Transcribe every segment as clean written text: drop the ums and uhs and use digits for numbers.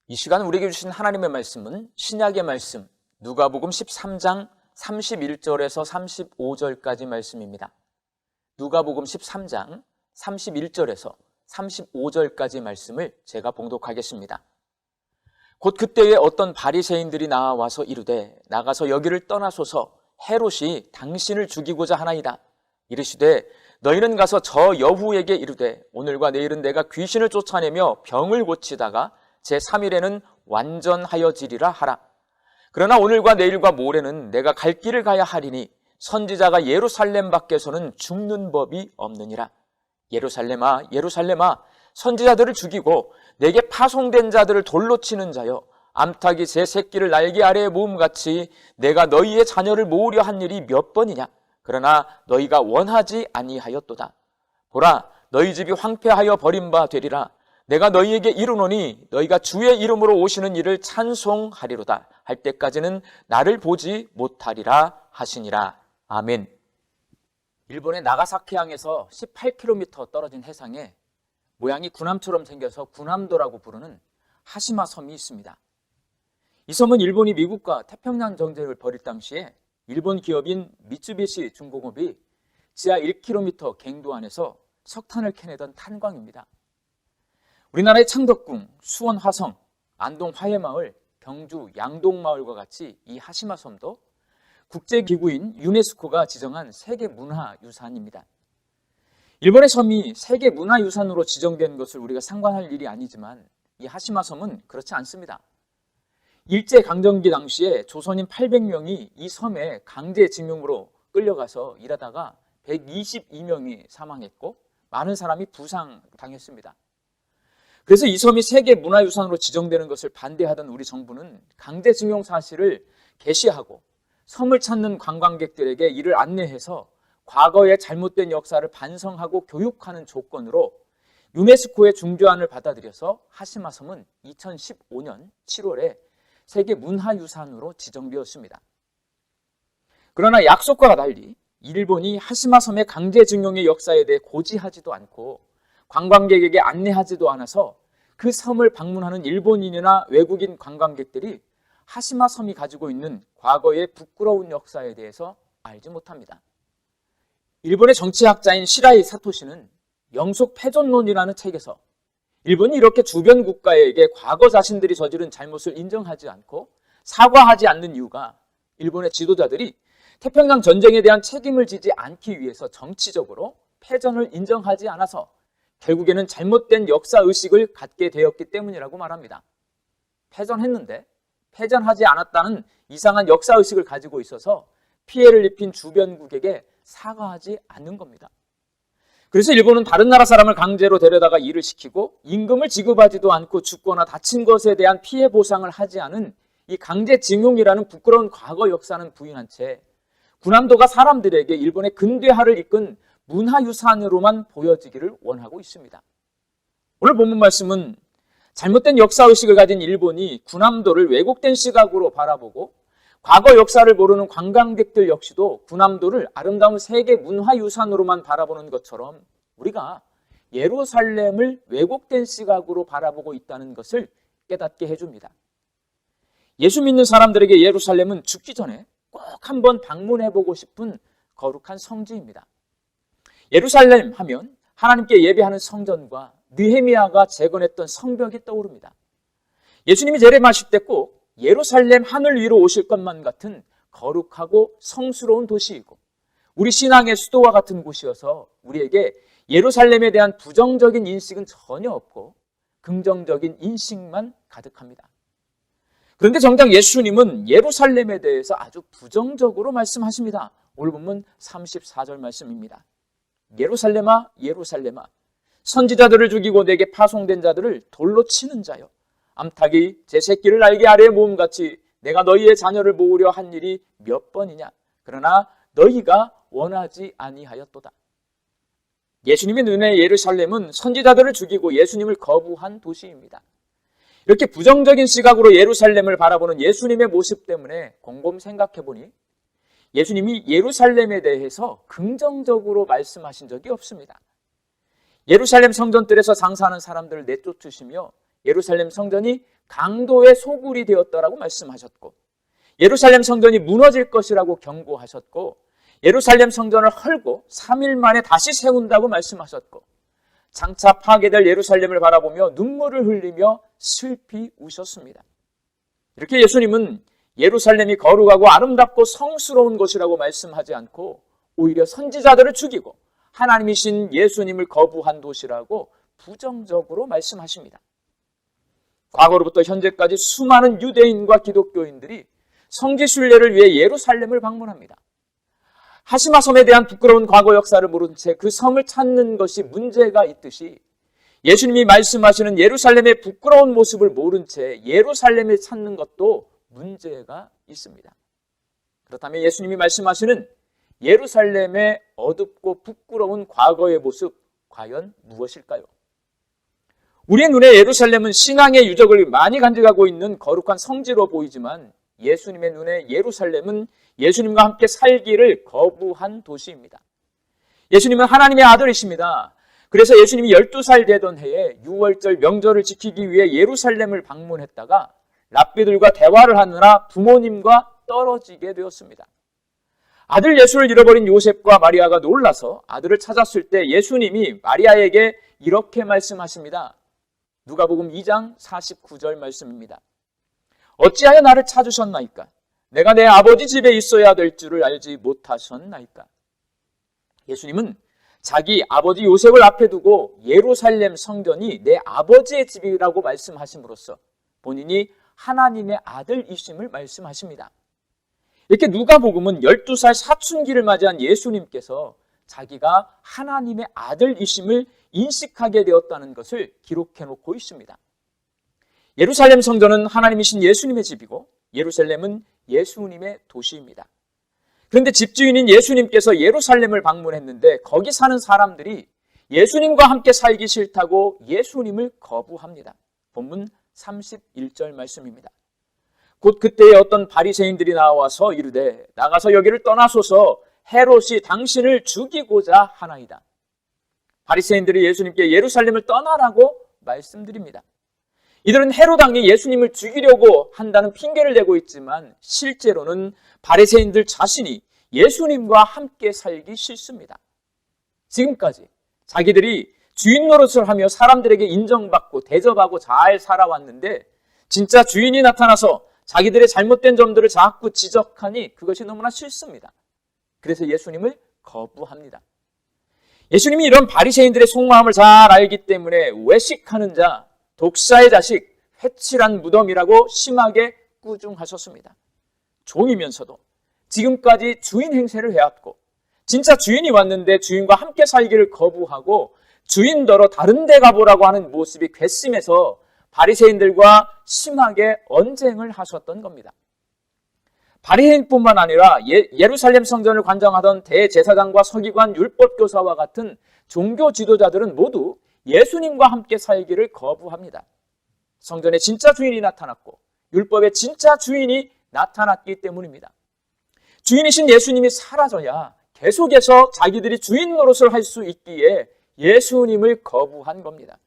이 시간 우리에게 주신 하나님의 말씀은 신약의 말씀 누가복음 13장 31절에서 35절까지 말씀입니다. 누가복음 13장 31절에서 35절까지 말씀을 제가 봉독하겠습니다. 곧 그때에 어떤 바리새인들이 나와서 이르되 나가서 여기를 떠나소서 헤롯이 당신을 죽이고자 하나이다. 이르시되 너희는 가서 저 여후에게 이르되 오늘과 내일은 내가 귀신을 쫓아내며 병을 고치다가 제3일에는 완전하여지리라 하라. 그러나 오늘과 내일과 모레는 내가 갈 길을 가야 하리니 선지자가 예루살렘 밖에서는 죽는 법이 없느니라. 예루살렘아 예루살렘아 선지자들을 죽이고 내게 파송된 자들을 돌로 치는 자여 암탉이 제 새끼를 날개 아래에 모음같이 내가 너희의 자녀를 모으려 한 일이 몇 번이냐. 그러나 너희가 원하지 아니하였도다. 보라 너희 집이 황폐하여 버린 바 되리라. 내가 너희에게 이르노니 너희가 주의 이름으로 오시는 이를 찬송하리로다 할 때까지는 나를 보지 못하리라 하시니라. 아멘. 일본의 나가사키항에서 18km 떨어진 해상에 모양이 군함처럼 생겨서 군함도라고 부르는 하시마 섬이 있습니다. 이 섬은 일본이 미국과 태평양 전쟁을 벌일 당시에 일본 기업인 미쯔비시 중공업이 지하 1km 갱도 안에서 석탄을 캐내던 탄광입니다. 우리나라의 창덕궁, 수원 화성, 안동 화해마을, 경주 양동마을과 같이 이 하시마 섬도 국제기구인 유네스코가 지정한 세계문화유산입니다. 일본의 섬이 세계문화유산으로 지정된 것을 우리가 상관할 일이 아니지만 이 하시마 섬은 그렇지 않습니다. 일제강점기 당시에 조선인 800명이 이 섬에 강제징용으로 끌려가서 일하다가 122명이 사망했고 많은 사람이 부상당했습니다. 그래서 이 섬이 세계문화유산으로 지정되는 것을 반대하던 우리 정부는 강제징용 사실을 게시하고 섬을 찾는 관광객들에게 이를 안내해서 과거의 잘못된 역사를 반성하고 교육하는 조건으로 유네스코의 중재안을 받아들여서 하시마 섬은 2015년 7월에 세계문화유산으로 지정되었습니다. 그러나 약속과 달리 일본이 하시마 섬의 강제징용의 역사에 대해 고지하지도 않고 관광객에게 안내하지도 않아서 그 섬을 방문하는 일본인이나 외국인 관광객들이 하시마 섬이 가지고 있는 과거의 부끄러운 역사에 대해서 알지 못합니다. 일본의 정치학자인 시라이 사토시는 영속 패전론이라는 책에서 일본이 이렇게 주변 국가에게 과거 자신들이 저지른 잘못을 인정하지 않고 사과하지 않는 이유가 일본의 지도자들이 태평양 전쟁에 대한 책임을 지지 않기 위해서 정치적으로 패전을 인정하지 않아서 결국에는 잘못된 역사의식을 갖게 되었기 때문이라고 말합니다. 패전했는데 패전하지 않았다는 이상한 역사의식을 가지고 있어서 피해를 입힌 주변국에게 사과하지 않는 겁니다. 그래서 일본은 다른 나라 사람을 강제로 데려다가 일을 시키고 임금을 지급하지도 않고 죽거나 다친 것에 대한 피해 보상을 하지 않은 이 강제징용이라는 부끄러운 과거 역사는 부인한 채 군함도가 사람들에게 일본의 근대화를 이끈 문화유산으로만 보여지기를 원하고 있습니다. 오늘 본문 말씀은 잘못된 역사의식을 가진 일본이 군함도를 왜곡된 시각으로 바라보고 과거 역사를 모르는 관광객들 역시도 군함도를 아름다운 세계 문화유산으로만 바라보는 것처럼 우리가 예루살렘을 왜곡된 시각으로 바라보고 있다는 것을 깨닫게 해줍니다. 예수 믿는 사람들에게 예루살렘은 죽기 전에 꼭 한번 방문해보고 싶은 거룩한 성지입니다. 예루살렘 하면 하나님께 예배하는 성전과 느헤미야가 재건했던 성벽이 떠오릅니다. 예수님이 재림하실 때 꼭 예루살렘 하늘 위로 오실 것만 같은 거룩하고 성스러운 도시이고 우리 신앙의 수도와 같은 곳이어서 우리에게 예루살렘에 대한 부정적인 인식은 전혀 없고 긍정적인 인식만 가득합니다. 그런데 정작 예수님은 예루살렘에 대해서 아주 부정적으로 말씀하십니다. 오늘 본문 34절 말씀입니다. 예루살렘아 예루살렘아 선지자들을 죽이고 내게 파송된 자들을 돌로 치는 자여 암탉이 제 새끼를 날개 아래에 모음같이 내가 너희의 자녀를 모으려 한 일이 몇 번이냐. 그러나 너희가 원하지 아니하였도다. 예수님의 눈에 예루살렘은 선지자들을 죽이고 예수님을 거부한 도시입니다. 이렇게 부정적인 시각으로 예루살렘을 바라보는 예수님의 모습 때문에 곰곰 생각해보니 예수님이 예루살렘에 대해서 긍정적으로 말씀하신 적이 없습니다. 예루살렘 성전들에서 장사하는 사람들을 내쫓으시며 예루살렘 성전이 강도의 소굴이 되었다라고 말씀하셨고, 예루살렘 성전이 무너질 것이라고 경고하셨고, 예루살렘 성전을 헐고 3일 만에 다시 세운다고 말씀하셨고, 장차 파괴될 예루살렘을 바라보며 눈물을 흘리며 슬피 우셨습니다. 이렇게 예수님은 예루살렘이 거룩하고 아름답고 성스러운 곳이라고 말씀하지 않고 오히려 선지자들을 죽이고 하나님이신 예수님을 거부한 도시라고 부정적으로 말씀하십니다. 과거로부터 현재까지 수많은 유대인과 기독교인들이 성지 순례를 위해 예루살렘을 방문합니다. 하시마 섬에 대한 부끄러운 과거 역사를 모른 채 그 섬을 찾는 것이 문제가 있듯이, 예수님이 말씀하시는 예루살렘의 부끄러운 모습을 모른 채 예루살렘을 찾는 것도 문제가 있습니다. 그렇다면 예수님이 말씀하시는 예루살렘의 어둡고 부끄러운 과거의 모습, 과연 무엇일까요? 우리의 눈에 예루살렘은 신앙의 유적을 많이 간직하고 있는 거룩한 성지로 보이지만, 예수님의 눈에 예루살렘은 예수님과 함께 살기를 거부한 도시입니다. 예수님은 하나님의 아들이십니다. 그래서 예수님이 12살 되던 해에 유월절 명절을 지키기 위해 예루살렘을 방문했다가 랍비들과 대화를 하느라 부모님과 떨어지게 되었습니다. 아들 예수를 잃어버린 요셉과 마리아가 놀라서 아들을 찾았을 때 예수님이 마리아에게 이렇게 말씀하십니다. 누가복음 2장 49절 말씀입니다. 어찌하여 나를 찾으셨나이까? 내가 내 아버지 집에 있어야 될 줄을 알지 못하셨나이까? 예수님은 자기 아버지 요셉을 앞에 두고 예루살렘 성전이 내 아버지의 집이라고 말씀하심으로써 본인이 하나님의 아들이심을 말씀하십니다. 이렇게 누가복음은 12살 사춘기를 맞이한 예수님께서 자기가 하나님의 아들이심을 인식하게 되었다는 것을 기록해 놓고 있습니다. 예루살렘 성전은 하나님이신 예수님의 집이고 예루살렘은 예수님의 도시입니다. 그런데 집주인인 예수님께서 예루살렘을 방문했는데 거기 사는 사람들이 예수님과 함께 살기 싫다고 예수님을 거부합니다. 본문 31절 말씀입니다. 곧 그때에 어떤 바리새인들이 나와서 이르되 나가서 여기를 떠나소서 헤롯이 당신을 죽이고자 하나이다. 바리새인들이 예수님께 예루살렘을 떠나라고 말씀드립니다. 이들은 헤롯 왕이 예수님을 죽이려고 한다는 핑계를 대고 있지만 실제로는 바리새인들 자신이 예수님과 함께 살기 싫습니다. 지금까지 자기들이 주인 노릇을 하며 사람들에게 인정받고 대접하고 잘 살아왔는데 진짜 주인이 나타나서 자기들의 잘못된 점들을 자꾸 지적하니 그것이 너무나 싫습니다. 그래서 예수님을 거부합니다. 예수님이 이런 바리새인들의 속마음을 잘 알기 때문에 외식하는 자, 독사의 자식, 회칠한 무덤이라고 심하게 꾸중하셨습니다. 종이면서도 지금까지 주인 행세를 해왔고 진짜 주인이 왔는데 주인과 함께 살기를 거부하고 주인더러 다른 데 가보라고 하는 모습이 괘씸해서 바리새인들과 심하게 언쟁을 하셨던 겁니다. 바리새인뿐만 아니라 예루살렘 성전을 관장하던 대제사장과 서기관, 율법교사와 같은 종교 지도자들은 모두 예수님과 함께 살기를 거부합니다. 성전의 진짜 주인이 나타났고 율법의 진짜 주인이 나타났기 때문입니다. 주인이신 예수님이 사라져야 계속해서 자기들이 주인 노릇을 할 수 있기에 예수님을 거부한 겁니다.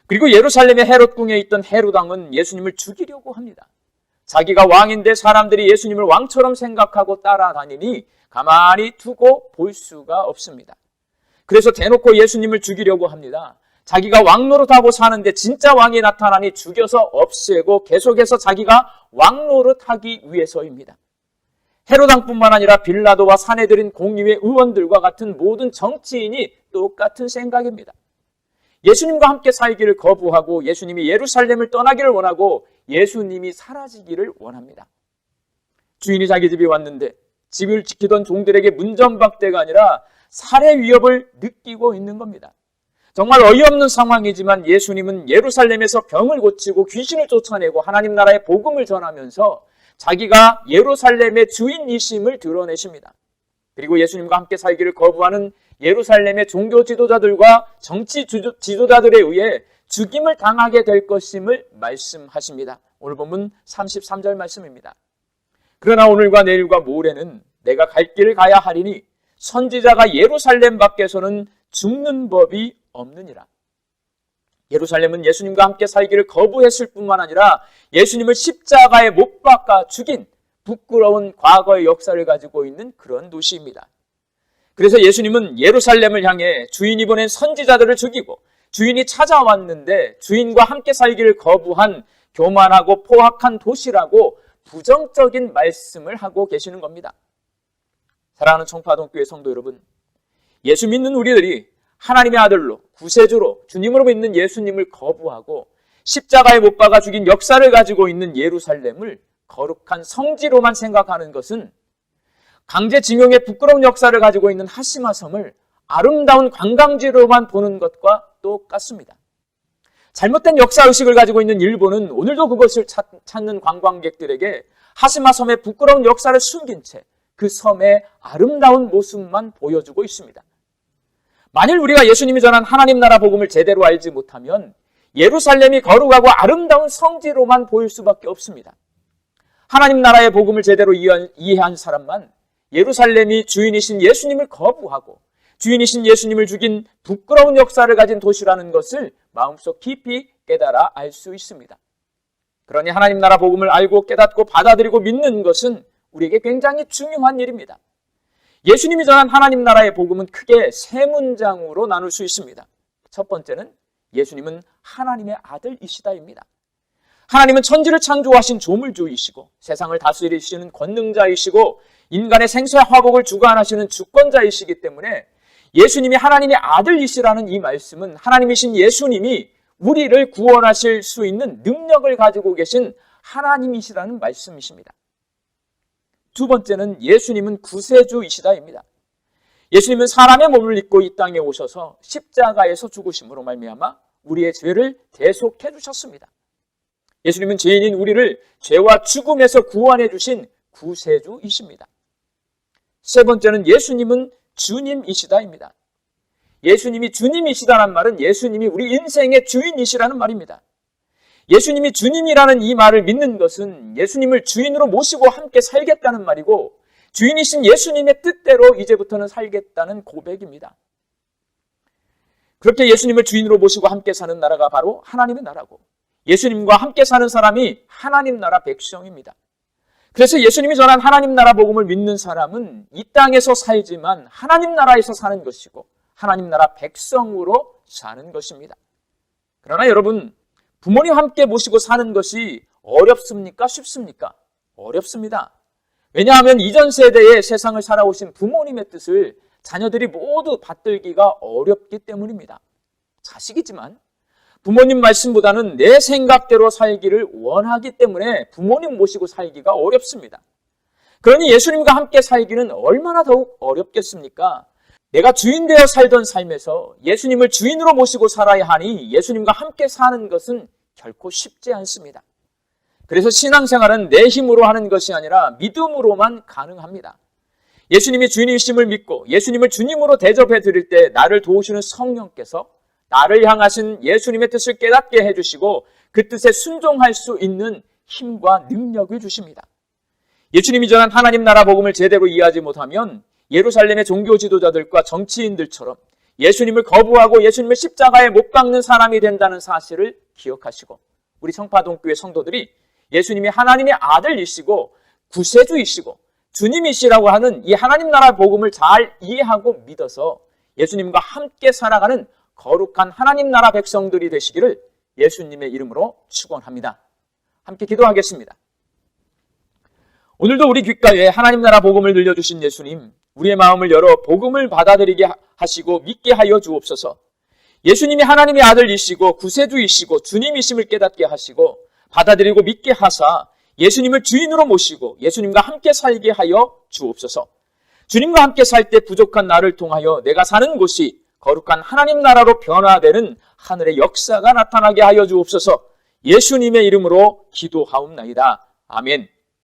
그리고 예루살렘의 헤롯 궁에 있던 헤롯 왕은 예수님을 죽이려고 합니다. 자기가 왕인데 사람들이 예수님을 왕처럼 생각하고 따라다니니 가만히 두고 볼 수가 없습니다. 그래서 대놓고 예수님을 죽이려고 합니다. 자기가 왕 노릇하고 사는데 진짜 왕이 나타나니 죽여서 없애고 계속해서 자기가 왕 노릇하기 위해서입니다. 헤롯 왕뿐만 아니라 빌라도와 사내들인 공의회 의원들과 같은 모든 정치인이 똑같은 생각입니다. 예수님과 함께 살기를 거부하고 예수님이 예루살렘을 떠나기를 원하고 예수님이 사라지기를 원합니다. 주인이 자기 집에 왔는데 집을 지키던 종들에게 문전박대가 아니라 살해 위협을 느끼고 있는 겁니다. 정말 어이없는 상황이지만 예수님은 예루살렘에서 병을 고치고 귀신을 쫓아내고 하나님 나라의 복음을 전하면서 자기가 예루살렘의 주인이심을 드러내십니다. 그리고 예수님과 함께 살기를 거부하는 예루살렘의 종교 지도자들과 정치 지도자들에 의해 죽임을 당하게 될 것임을 말씀하십니다. 오늘 본문 33절 말씀입니다. 그러나 오늘과 내일과 모레는 내가 갈 길을 가야 하리니 선지자가 예루살렘 밖에서는 죽는 법이 없느니라. 예루살렘은 예수님과 함께 살기를 거부했을 뿐만 아니라 예수님을 십자가에 못 박아 죽인 부끄러운 과거의 역사를 가지고 있는 그런 도시입니다. 그래서 예수님은 예루살렘을 향해 주인이 보낸 선지자들을 죽이고 주인이 찾아왔는데 주인과 함께 살기를 거부한 교만하고 포악한 도시라고 부정적인 말씀을 하고 계시는 겁니다. 사랑하는 청파동교회 성도 여러분, 예수 믿는 우리들이 하나님의 아들로 구세주로 주님으로 믿는 예수님을 거부하고 십자가에 못 박아 죽인 역사를 가지고 있는 예루살렘을 거룩한 성지로만 생각하는 것은 강제징용의 부끄러운 역사를 가지고 있는 하시마 섬을 아름다운 관광지로만 보는 것과 똑같습니다. 잘못된 역사의식을 가지고 있는 일본은 오늘도 그것을 찾는 관광객들에게 하시마 섬의 부끄러운 역사를 숨긴 채 그 섬의 아름다운 모습만 보여주고 있습니다. 만일 우리가 예수님이 전한 하나님 나라 복음을 제대로 알지 못하면 예루살렘이 거룩하고 아름다운 성지로만 보일 수밖에 없습니다. 하나님 나라의 복음을 제대로 이해한 사람만 예루살렘이 주인이신 예수님을 거부하고 주인이신 예수님을 죽인 부끄러운 역사를 가진 도시라는 것을 마음속 깊이 깨달아 알 수 있습니다. 그러니 하나님 나라 복음을 알고 깨닫고 받아들이고 믿는 것은 우리에게 굉장히 중요한 일입니다. 예수님이 전한 하나님 나라의 복음은 크게 세 문장으로 나눌 수 있습니다. 첫 번째는 예수님은 하나님의 아들이시다입니다. 하나님은 천지를 창조하신 조물주이시고 세상을 다스리시는 권능자이시고 인간의 생사의 화복을 주관하시는 주권자이시기 때문에 예수님이 하나님의 아들이시라는 이 말씀은 하나님이신 예수님이 우리를 구원하실 수 있는 능력을 가지고 계신 하나님이시라는 말씀이십니다. 두 번째는 예수님은 구세주이시다입니다. 예수님은 사람의 몸을 입고 이 땅에 오셔서 십자가에서 죽으심으로 말미암아 우리의 죄를 대속해 주셨습니다. 예수님은 죄인인 우리를 죄와 죽음에서 구원해 주신 구세주이십니다. 세 번째는 예수님은 주님이시다입니다. 예수님이 주님이시다는 말은 예수님이 우리 인생의 주인이시라는 말입니다. 예수님이 주님이라는 이 말을 믿는 것은 예수님을 주인으로 모시고 함께 살겠다는 말이고 주인이신 예수님의 뜻대로 이제부터는 살겠다는 고백입니다. 그렇게 예수님을 주인으로 모시고 함께 사는 나라가 바로 하나님의 나라고 예수님과 함께 사는 사람이 하나님 나라 백성입니다. 그래서 예수님이 전한 하나님 나라 복음을 믿는 사람은 이 땅에서 살지만 하나님 나라에서 사는 것이고 하나님 나라 백성으로 사는 것입니다. 그러나 여러분, 부모님 함께 모시고 사는 것이 어렵습니까? 쉽습니까? 어렵습니다. 왜냐하면 이전 세대의 세상을 살아오신 부모님의 뜻을 자녀들이 모두 받들기가 어렵기 때문입니다. 자식이지만 부모님 말씀보다는 내 생각대로 살기를 원하기 때문에 부모님 모시고 살기가 어렵습니다. 그러니 예수님과 함께 살기는 얼마나 더욱 어렵겠습니까? 내가 주인 되어 살던 삶에서 예수님을 주인으로 모시고 살아야 하니 예수님과 함께 사는 것은 결코 쉽지 않습니다. 그래서 신앙생활은 내 힘으로 하는 것이 아니라 믿음으로만 가능합니다. 예수님이 주님이심을 믿고 예수님을 주님으로 대접해 드릴 때 나를 도우시는 성령께서 나를 향하신 예수님의 뜻을 깨닫게 해주시고 그 뜻에 순종할 수 있는 힘과 능력을 주십니다. 예수님이 전한 하나님 나라 복음을 제대로 이해하지 못하면 예루살렘의 종교 지도자들과 정치인들처럼 예수님을 거부하고 예수님을 십자가에 못 박는 사람이 된다는 사실을 기억하시고 우리 청파동교회 성도들이 예수님이 하나님의 아들이시고 구세주이시고 주님이시라고 하는 이 하나님 나라 복음을 잘 이해하고 믿어서 예수님과 함께 살아가는 거룩한 하나님 나라 백성들이 되시기를 예수님의 이름으로 축원합니다. 함께 기도하겠습니다. 오늘도 우리 귓가에 하나님 나라 복음을 들려주신 예수님, 우리의 마음을 열어 복음을 받아들이게 하시고 믿게 하여 주옵소서. 예수님이 하나님의 아들이시고 구세주이시고 주님이심을 깨닫게 하시고 받아들이고 믿게 하사 예수님을 주인으로 모시고 예수님과 함께 살게 하여 주옵소서. 주님과 함께 살 때 부족한 나를 통하여 내가 사는 곳이 거룩한 하나님 나라로 변화되는 하늘의 역사가 나타나게 하여 주옵소서. 예수님의 이름으로 기도하옵나이다. 아멘.